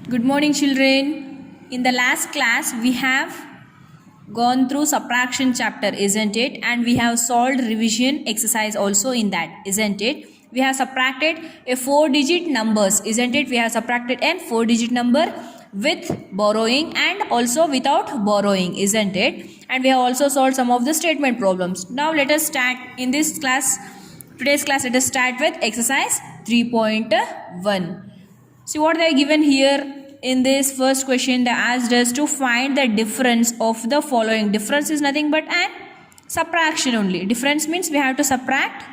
Good morning, children. In the last class, we have gone through subtraction chapter, isn't it? And we have solved revision exercise also in that, isn't it? We have subtracted a 4-digit numbers, isn't it? We have subtracted a 4-digit number with borrowing and also without borrowing, isn't it? And we have also solved some of the statement problems. Now let us start in this class. Today's class, let us start with exercise 3.1. See what they are given here in this first question. They asked us to find the difference of the following. Difference is nothing but an subtraction only. Difference means we have to subtract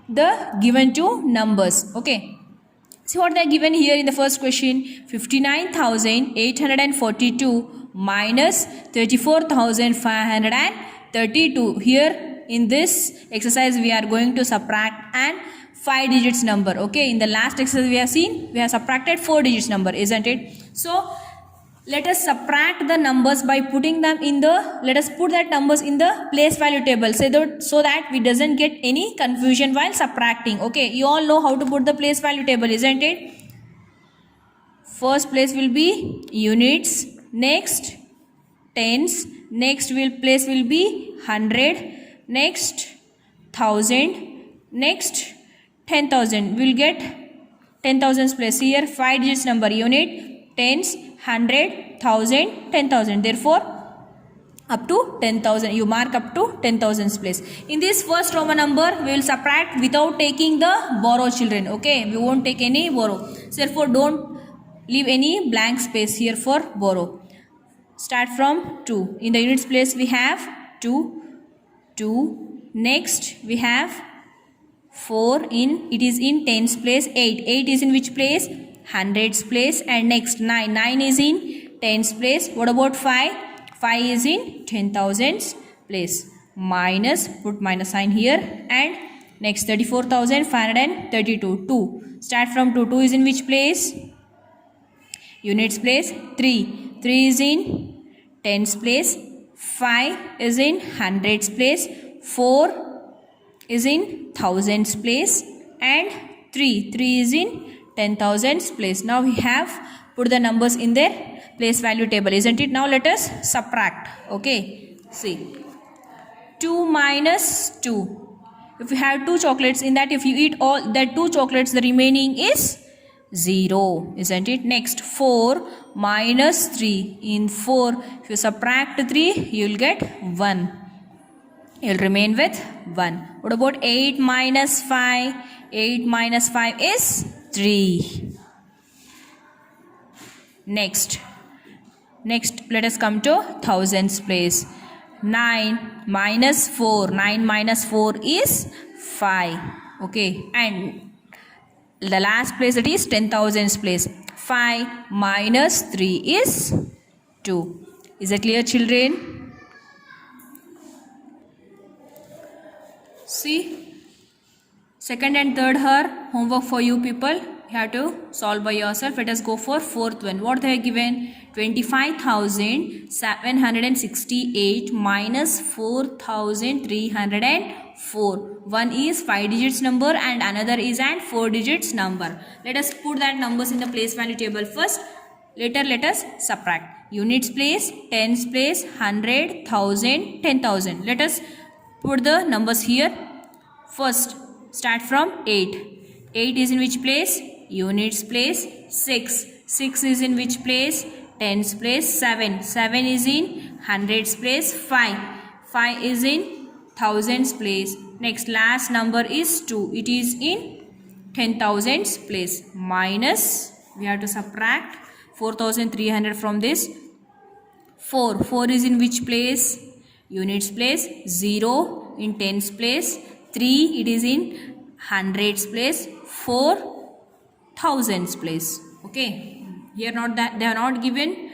the given two numbers. Okay. See what they are given here in the first question. 59,842 minus 34,532. Here in this exercise we are going to subtract an 5 digits number. Okay, in the last exercise we have seen we have subtracted 4 digits number, isn't it? So let us subtract the numbers by putting them in the, let us put that numbers in the place value table so that we doesn't get any confusion while subtracting. Okay, you all know how to put the place value table, isn't it? First place will be units, next tens, next place will be 100, next 1000, next 10,000. We'll get 10,000's place. Here 5 digits number, unit, tens, 100, 1000, 10,000. Therefore up to 10,000. You mark up to 10,000's place. In this first Roman number we will subtract without taking the borrow, children. Okay, we won't take any borrow. So therefore don't leave any blank space here for borrow. Start from 2. In the units place we have 2. Next we have 4 it is in tens place. 8 is in which place? Hundreds place. And next 9 is in tens place. What about 5 is in 10,000's place. Minus, put minus sign here. And next 34,532. 2. Start from 2 is in which place? Units place. 3 is in tens place. 5 is in hundreds place. 4 is in thousands place, and 3 is in 10,000's place. Now we have put the numbers in their place value table, isn't it? Now let us subtract. Okay, see, 2 minus 2. If you have 2 chocolates, in that if you eat all that 2 chocolates, the remaining is 0, isn't it? Next 4 minus 3. In 4, if you subtract 3, you will get 1. You will remain with 1. What about 8 minus 5? 8 minus 5 is 3. Next let us come to thousands place. 9 minus 4. 9 minus 4 is 5. Okay, and the last place, it is 10,000's place. 5 minus 3 is 2. Is it clear, children? See, second and third are homework for you people. You have to solve by yourself. Let us go for fourth one. What they are given? 25,768 minus 4,304. One is 5 digits number and another is an 4 digits number. Let us put that numbers in the place value table first. Later let us subtract. Units place, tens place, 100, 1000, 10,000. Let us put the numbers here. First start from 8. 8 is in which place? Units place. 6 is in which place? Tens place. 7 is in hundreds place. 5 is in thousands place. Next last number is 2. It is in 10,000's place. Minus, we have to subtract 4,300 from this. 4 is in which place? Units place. 0 in tens place. 3 it is in hundreds place. 4 thousands place. Okay, here not that they are not given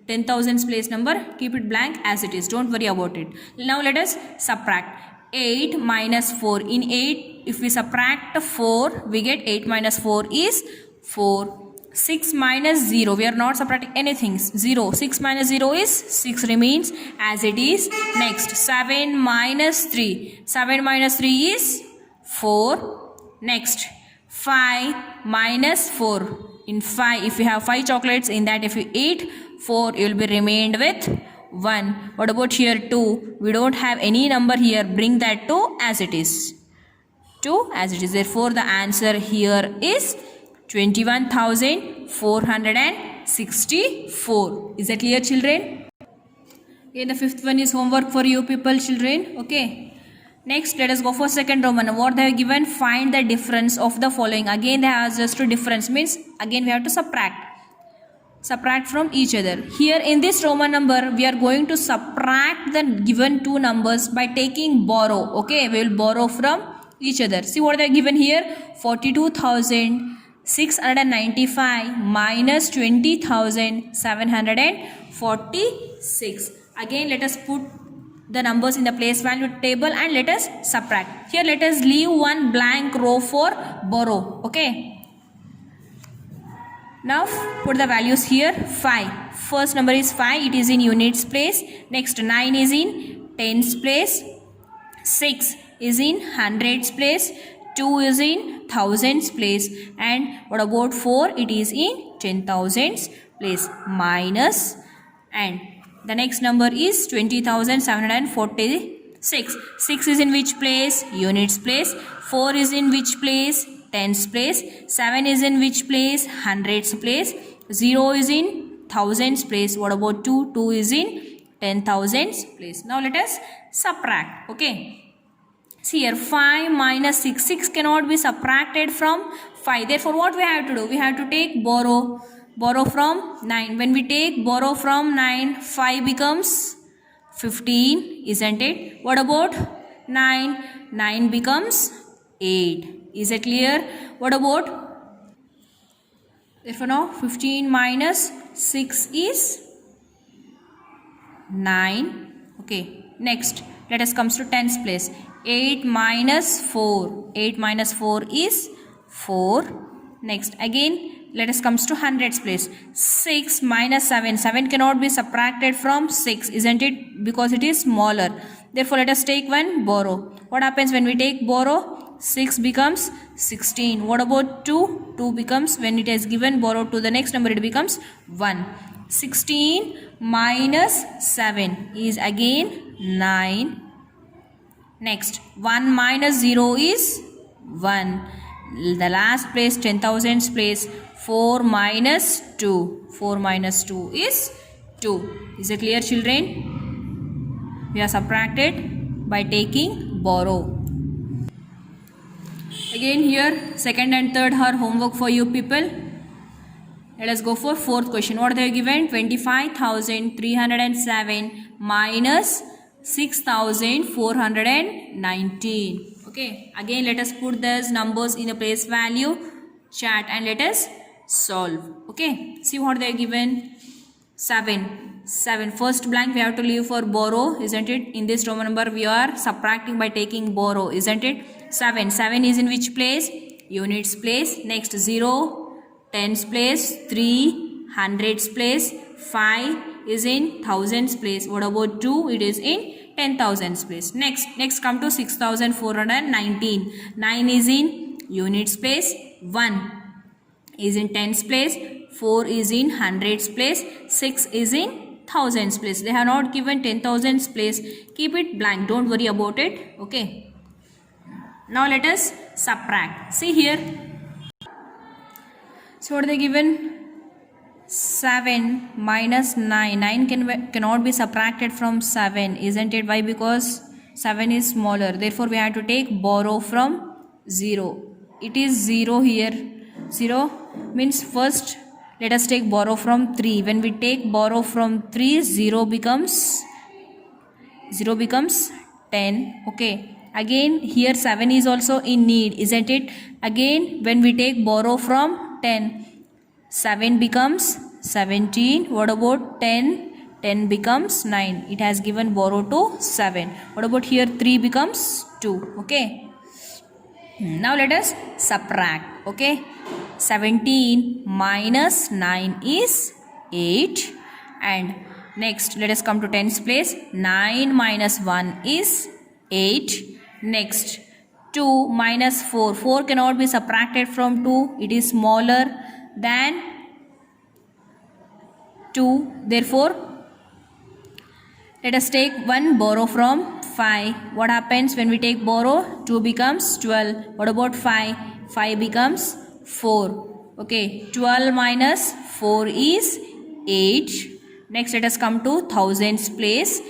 10,000's place number. Keep it blank as it is, don't worry about it. Now let us subtract. 8 minus 4. In 8 if we subtract 4 we get 8 minus 4 is 4. 6 minus 0, we are not subtracting anything. 0. 6 minus 0 is 6, remains as it is. Next 7 minus 3. 7 minus 3 is 4. Next 5 minus 4. In 5, if you have 5 chocolates, in that if you eat 4, you will be remained with 1. What about here 2? We don't have any number here. Bring that 2 as it is. 2 as it is. Therefore, the answer here is 21,464. Is that clear, children? Okay, the fifth one is homework for you people, children. Okay. Next, let us go for second Roman. What they have given? Find the difference of the following. Again, they have just a difference. Means, again we have to subtract from each other. Here in this Roman number, we are going to subtract the given two numbers by taking borrow. Okay, we will borrow from each other. See what they are given here? 42,695 minus 20,746. Again, let us put the numbers in the place value table and let us subtract. Here, let us leave one blank row for borrow. Okay. Now, put the values here. 5. First number is 5. It is in units place. Next, 9 is in tens place. 6 is in hundreds place. 2 is in thousands place. And what about 4? It is in 10,000s place. Minus, and the next number is 20,746. 6 is in which place? Units place. 4 is in which place? Tens place. 7 is in which place? Hundreds place. 0 is in thousands place. What about 2? 2 is in 10,000s place. Now let us subtract. Okay. See here, 5 minus 6. 6 cannot be subtracted from 5. Therefore, what we have to do? We have to take borrow from 9. When we take borrow from 9, 5 becomes 15, isn't it? What about 9? 9 becomes 8. Is it clear? What about? Therefore, now 15 minus 6 is 9. Okay. Next, let us come to tens place. 8 minus 4. 8 minus 4 is 4. Next, again, let us come to hundreds place. 6 minus 7. 7 cannot be subtracted from 6, isn't it? Because it is smaller. Therefore, let us take one borrow. What happens when we take borrow? 6 becomes 16. What about 2? 2 becomes, when it is given borrow to the next number, it becomes 1. 16 minus 7 is again 9. Next, 1 minus 0 is 1. The last place, 10,000s place, 4 minus 2. 4 minus 2 is 2. Is it clear, children? We are subtracted by taking borrow. Again here, second and third are homework for you people. Let us go for fourth question. What they are given? 25,307 minus 6,419. Okay. Again, let us put those numbers in a place value chart and let us solve. Okay. See what they are given? 7. First blank we have to leave for borrow, isn't it? In this Roman number we are subtracting by taking borrow, isn't it? 7 is in which place? Units place. Next, 0, tens place. 3, hundreds place. 5 is in thousands place. What about 2? It is in 10,000s place. Next come to 6,419. 9 is in units place. 1 is in tens place. 4 is in hundreds place. 6 is in thousands place. They have not given 10,000s place. Keep it blank. Don't worry about it. Okay. Now let us subtract. See here. So what are they given? 7 minus 9. 9 cannot be subtracted from 7, isn't it? Why? Because 7 is smaller. Therefore, we have to take borrow from 0. It is 0 here. 0 means first let us take borrow from 3. When we take borrow from 3, 0 becomes 10. Okay. Again, here 7 is also in need, isn't it? Again, when we take borrow from 10, 7 becomes 17. What about 10? 10 becomes 9. It has given borrow to 7. What about here? 3 becomes 2. Okay. Now let us subtract. Okay. 17 minus 9 is 8. And next, let us come to tens place. 9 minus 1 is 8. Next, 2 minus 4. 4 cannot be subtracted from 2. It is smaller. than 2. Therefore, let us take 1 borrow from 5. What happens when we take borrow? 2 becomes 12. What about 5? 5 becomes 4. Okay, 12 minus 4 is 8. Next, let us come to thousands place.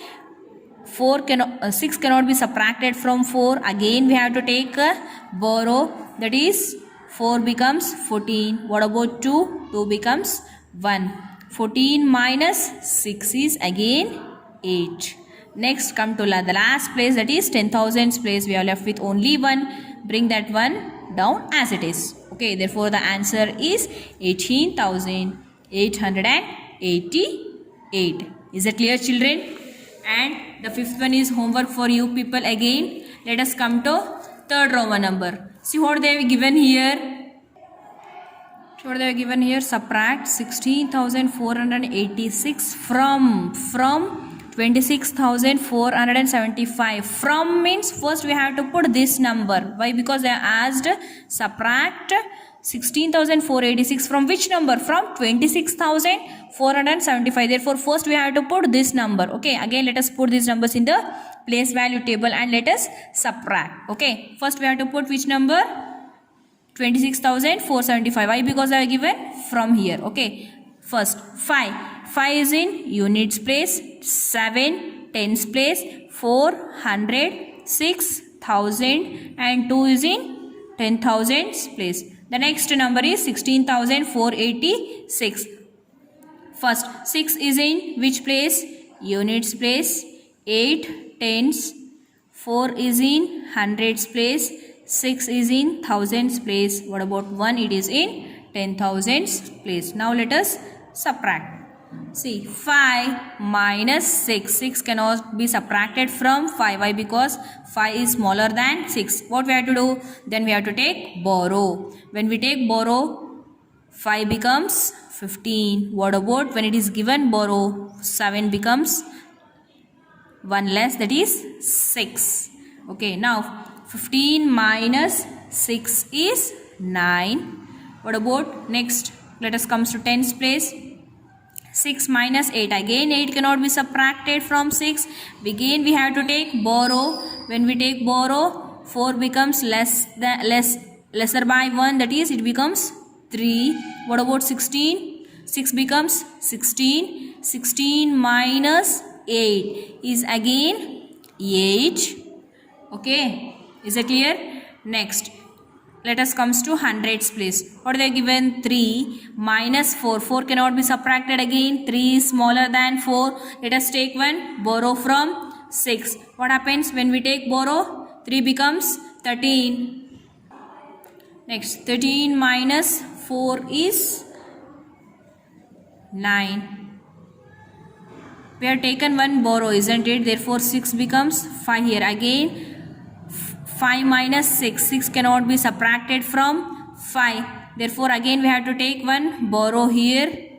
6 cannot be subtracted from 4. Again, we have to take a borrow. That is 4 becomes 14. What about 2? 2 becomes 1. 14 minus 6 is again 8. Next, come to the last place, that is 10,000s place. We are left with only 1. Bring that 1 down as it is. Okay, therefore the answer is 18,888. Is it clear, children? And the fifth one is homework for you people again. Let us come to third Roman number. See what they have given here. Subtract 16,486 from 26,475. From means first we have to put this number. Why? Because they are asked subtract 16,486 from which number? From 26,475. Therefore, first we have to put this number. Okay, again let us put these numbers in the place value table and let us subtract. Okay, first we have to put which number? 26,475. Why? Because I have given from here. Okay, first 5. 5 is in units place, 7 tens place, 4 100, 6 1000 and 2 is in 10,000s place. The next number is 16,486. First 6 is in which place? Units place. 8 tens, 4 is in hundreds place, 6 is in thousands place. What about 1? It is in 10,000s place. Now let us subtract. See, 5 minus 6. 6 cannot be subtracted from 5. Why? Because 5 is smaller than 6. What we have to do? Then we have to take borrow. When we take borrow, 5 becomes 15. What about when it is given borrow? 7 becomes 1 less, that is 6. Okay, now 15 minus 6 is 9. What about next? Let us come to tens place. 6 minus 8. Again 8 cannot be subtracted from 6. Again we have to take borrow. When we take borrow, 4 becomes lesser by 1, that is it becomes 3. What about 16? 6 becomes 16. 16 minus 8 is again 8. Okay, is it clear? Next, let us come to hundreds place. What they are given? 3 minus 4. 4 cannot be subtracted again. 3 is smaller than 4. Let us take one borrow from 6. What happens when we take borrow? 3 becomes 13. Next, 13 minus 4 is 9. We have taken one borrow, isn't it? Therefore 6 becomes 5 here. Again 5 minus 6. 6 cannot be subtracted from 5. Therefore again we have to take one borrow here.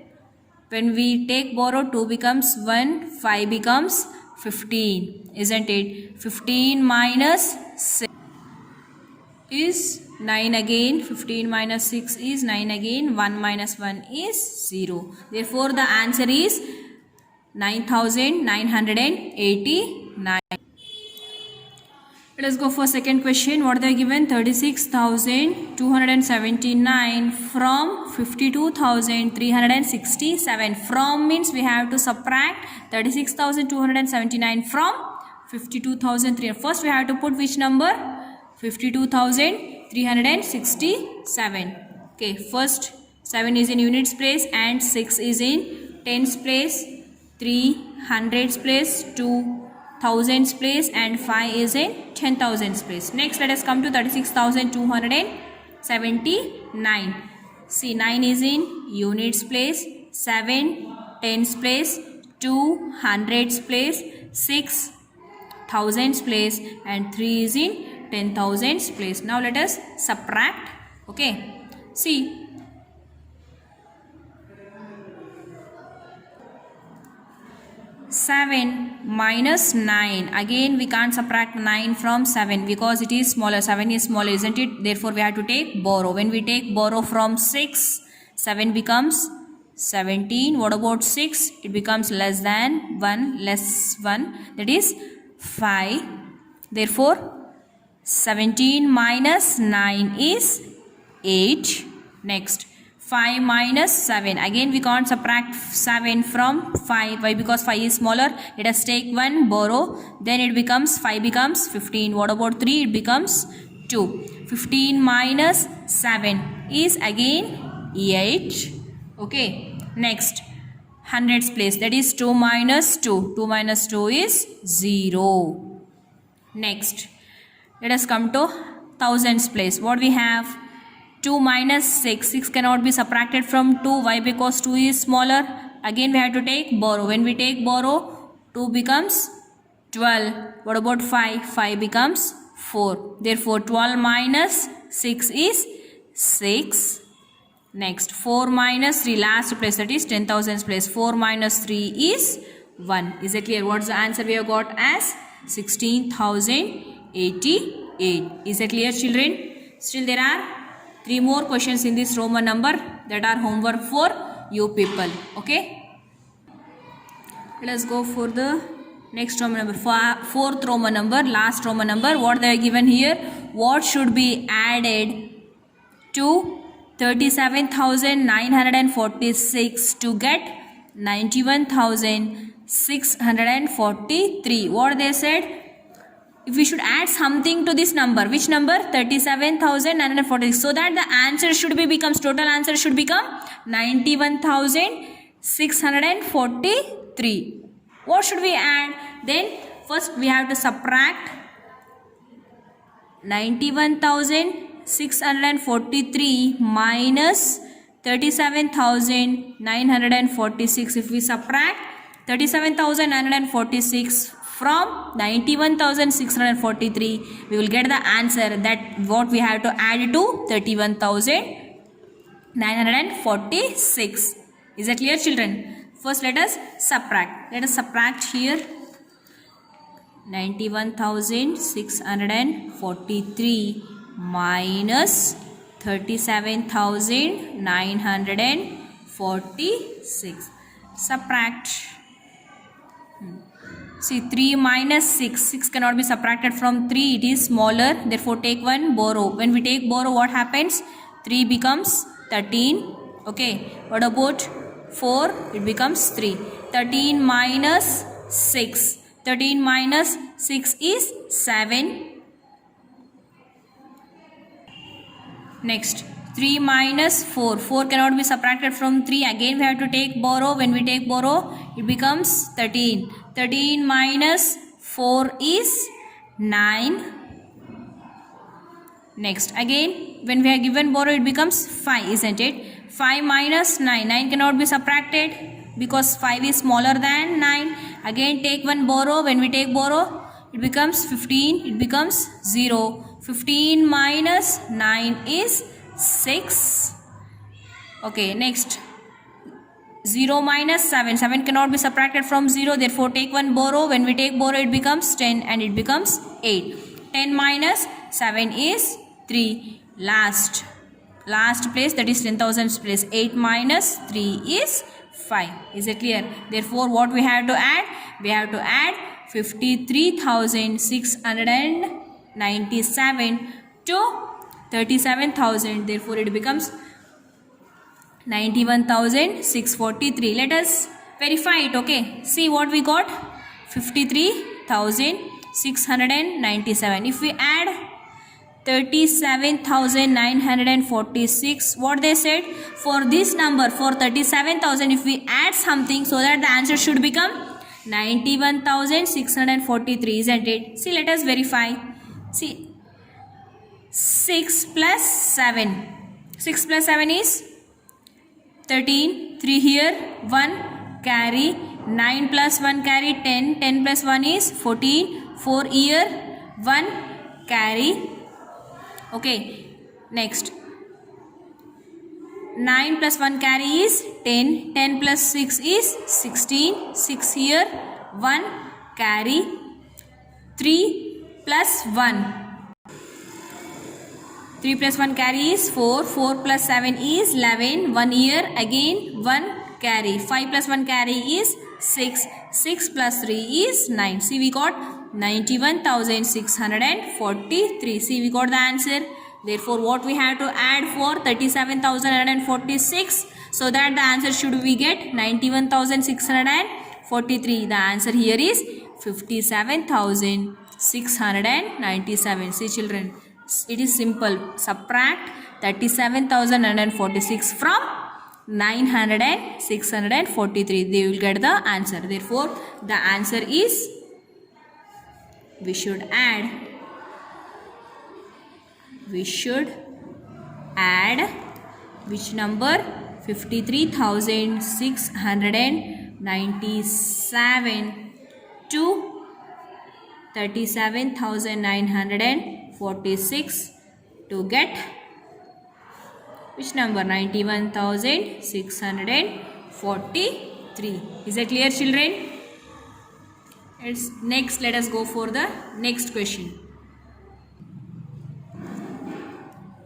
When we take borrow, 2 becomes 1. 5 becomes 15. Isn't it? 15 minus 6 is 9 again. 15 minus 6 is 9 again. 1 minus 1 is 0. Therefore the answer is 9,989. Let us go for second question. What they are given? 36,279 from 52,367. From means we have to subtract 36,279 from 52,300. First we have to put which number? 52,367. Okay, first 7 is in units place and 6 is in tens place, 3 hundreds place, 2 thousands place and 5 is in 10,000s place. Next let us come to 36,279. See, 9 is in units place, 7 tens place, 2 hundreds place, 6 thousands place and 3 is in 10,000s place. Now let us subtract. Okay, see, 7 minus 9. Again we can't subtract 9 from 7 because it is smaller. 7 is smaller, isn't it? Therefore we have to take borrow. When we take borrow from 6, 7 becomes 17. What about 6? It becomes less than 1, less 1, that is 5. Therefore 17 minus 9 is 8. Next, 5 minus 7. Again we can't subtract 7 from 5. Why? Because 5 is smaller. Let us take 1, borrow. Then it becomes 5 becomes 15. What about 3? It becomes 2. 15 minus 7 is again 8. Okay. Next, hundreds place. That is 2 minus 2. 2 minus 2 is 0. Next, let us come to thousands place. What we have? 2 minus 6. 6 cannot be subtracted from 2. Why? Because 2 is smaller. Again we have to take borrow. When we take borrow, 2 becomes 12. What about 5? 5 becomes 4. Therefore 12 minus 6 is 6. Next, 4 minus 3, last place, that is 10,000s place. 4 minus 3 is 1. Is it clear? What's the answer we have got as? 16,088. Is it clear, children? Still there are 3 more questions in this Roman number that are homework for you people. Okay? Let us go for the next Roman number. Fourth Roman number, last Roman number. What they are given here? What should be added to 37,946 to get 91,643? What they said? If we should add something to this number, which number? 37,946. So that the answer should be becomes, total answer should become 91,643. What should we add? Then first we have to subtract 91,643 minus 37,946. If we subtract 37,946 from 91,643, we will get the answer that what we have to add to 31,946. Is that clear, children? First let us subtract. Let us subtract here 91,643 minus 37,946. Subtract. See, 3 minus 6. 6 cannot be subtracted from 3. It is smaller. Therefore, take 1, borrow. When we take borrow, what happens? 3 becomes 13. Okay. What about 4? It becomes 3. 13 minus 6. 13 minus 6 is 7. Next, 3 minus 4. 4 cannot be subtracted from 3. Again we have to take borrow. When we take borrow, it becomes 13. 13 minus 4 is 9. Next, again when we are given borrow, it becomes 5, isn't it? 5 minus 9. 9 cannot be subtracted because 5 is smaller than 9. Again take one borrow. When we take borrow, it becomes 15. It becomes 0. 15 minus 9 is 6. Okay, next, 0 minus 7. 7 cannot be subtracted from 0. Therefore, take one borrow. When we take borrow, it becomes 10 and it becomes 8. 10 minus 7 is 3. Last place, that is 10,000's place. 8 minus 3 is 5. Is it clear? Therefore, what we have to add? We have to add 53,697 to 37,000. Therefore, it becomes 91,643. Let us verify it. Okay. See what we got. 53,697. If we add 37,946, what they said? For this number, for 37,000, if we add something, so that the answer should become 91,643, isn't it? See, let us verify. See, 6 plus 7. 6 plus 7 is 13. 3 here, 1 carry. 9 plus 1 carry 10. 10 plus 1 is 14. 4 here, 1 carry. Okay, next. 9 plus 1 carry is 10. 10 plus 6 is 16. 6 here, 1 carry. 3 plus 1. 3 plus 1 carry is 4. 4 plus 7 is 11. 1 year again 1 carry. 5 plus 1 carry is 6. 6 plus 3 is 9. See, we got 91,643. See, we got the answer. Therefore, what we have to add for 37,146, so that the answer should we get 91,643. The answer here is 57,697. See children, it is simple. Subtract 37,146 from 643. They will get the answer. Therefore, the answer is, we should add which number? 53,697 to 37,946 to get which number? 91,643. Is that clear, children? Next, let us go for the next question.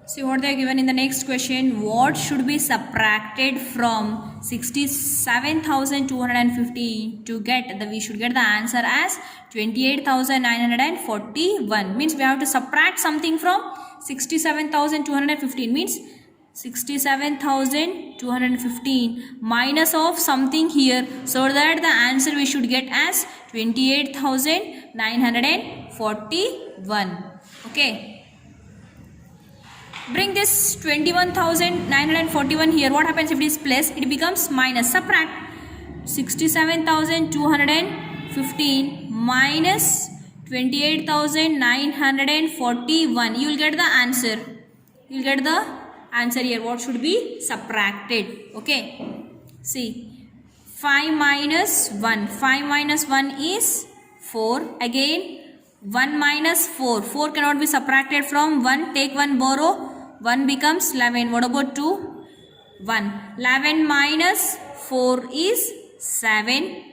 See what they are given in the next question. What should be subtracted from 67,215 to get we should get the answer as 28,941. Means we have to subtract something from 67,215. Means 67,215 minus of something here, so that the answer we should get as 28,941. Okay. Bring this 21,941 here. What happens if it is plus? It becomes minus. Subtract 67,215 minus 28,941. You will get the answer. You will get the answer here. What should be subtracted? Okay. See. 5 minus 1. 5 minus 1 is 4. Again 1 minus 4. 4 cannot be subtracted from 1. Take 1, borrow. 1 becomes 11. What about 2? 1. 11 minus 4 is 7.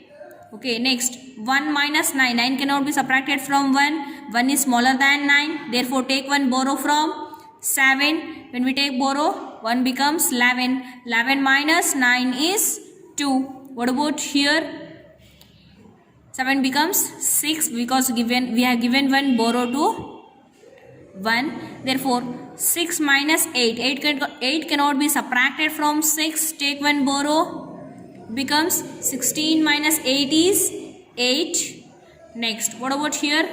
Okay, next 1 minus 9. 9 cannot be subtracted from 1. 1 is smaller than 9. Therefore, take 1, borrow from 7. When we take borrow, 1 becomes 11. 11 minus 9 is 2. What about here? 7 becomes 6 because we have given 1, borrow to 1. Therefore, 6 minus 8. 8 cannot be subtracted from 6. Take 1, borrow. Becomes 16 minus 8 is 8. Next, what about here?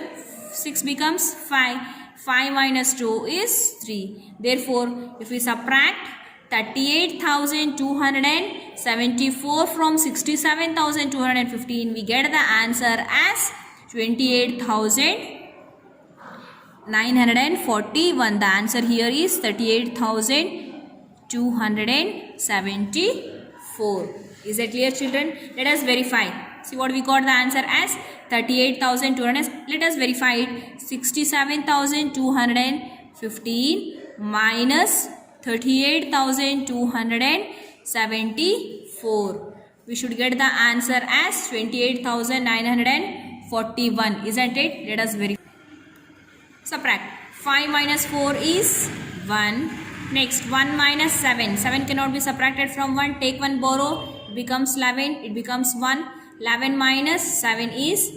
6 becomes 5. 5 minus 2 is 3. Therefore, if we subtract 38,274 from 67,215, we get the answer as 28,941. The answer here is 38,274. Is that clear, children? Let us verify. See what we got the answer as 38,200. Let us verify it. 67,215 minus 38,274. We should get the answer as 28,941. Isn't it? Let us verify. Subtract. 5 minus 4 is 1. Next, 1 minus 7. 7 cannot be subtracted from 1. Take 1, borrow. Becomes 11. It becomes 1. 11 minus 7 is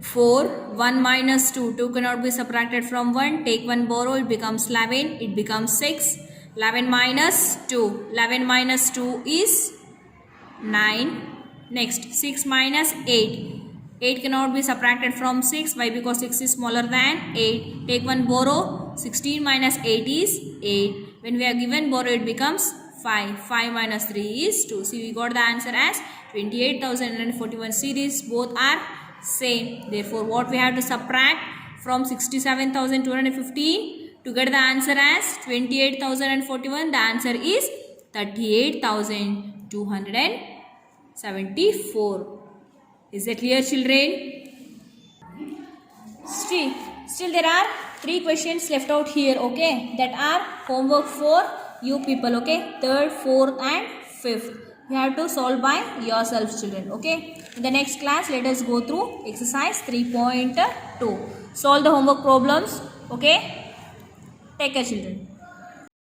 4. 1 minus 2. 2 cannot be subtracted from 1. Take 1, borrow. It becomes 11. It becomes 6. 11 minus 2. 11 minus 2 is 9. Next, 6 minus 8. 8 cannot be subtracted from 6. Why? Because 6 is smaller than 8. Take 1, borrow. 16 minus 8 is 8. When we are given borrow, it becomes 5. 5 minus 3 is 2. See, we got the answer as 28,941. See, these both are same. Therefore, what we have to subtract from 67,215 to get the answer as 28,041. The answer is 38,274. Is that clear, children? Still there are 3 questions left out here, okay? That are homework for you people, okay? 3rd, 4th and 5th. You have to solve by yourselves, children, okay? In the next class, let us go through exercise 3.2. Solve the homework problems, okay? Take care, children.